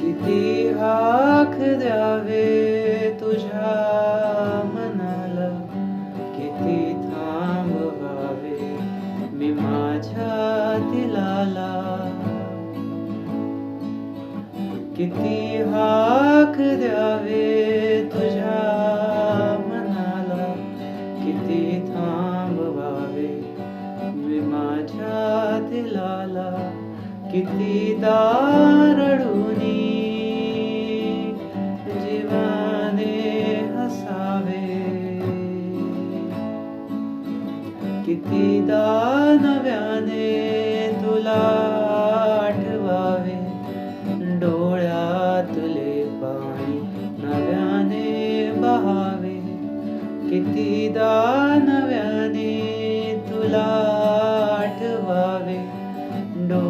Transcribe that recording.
किती हाक द्यावे तुझ्या मनाला, किती थांबवावे मी माझ्या दिलाला. किती हाक द्यावे तुझ्या मनाला, किती थांबवावे मी माझ्या दिलाला. किती दार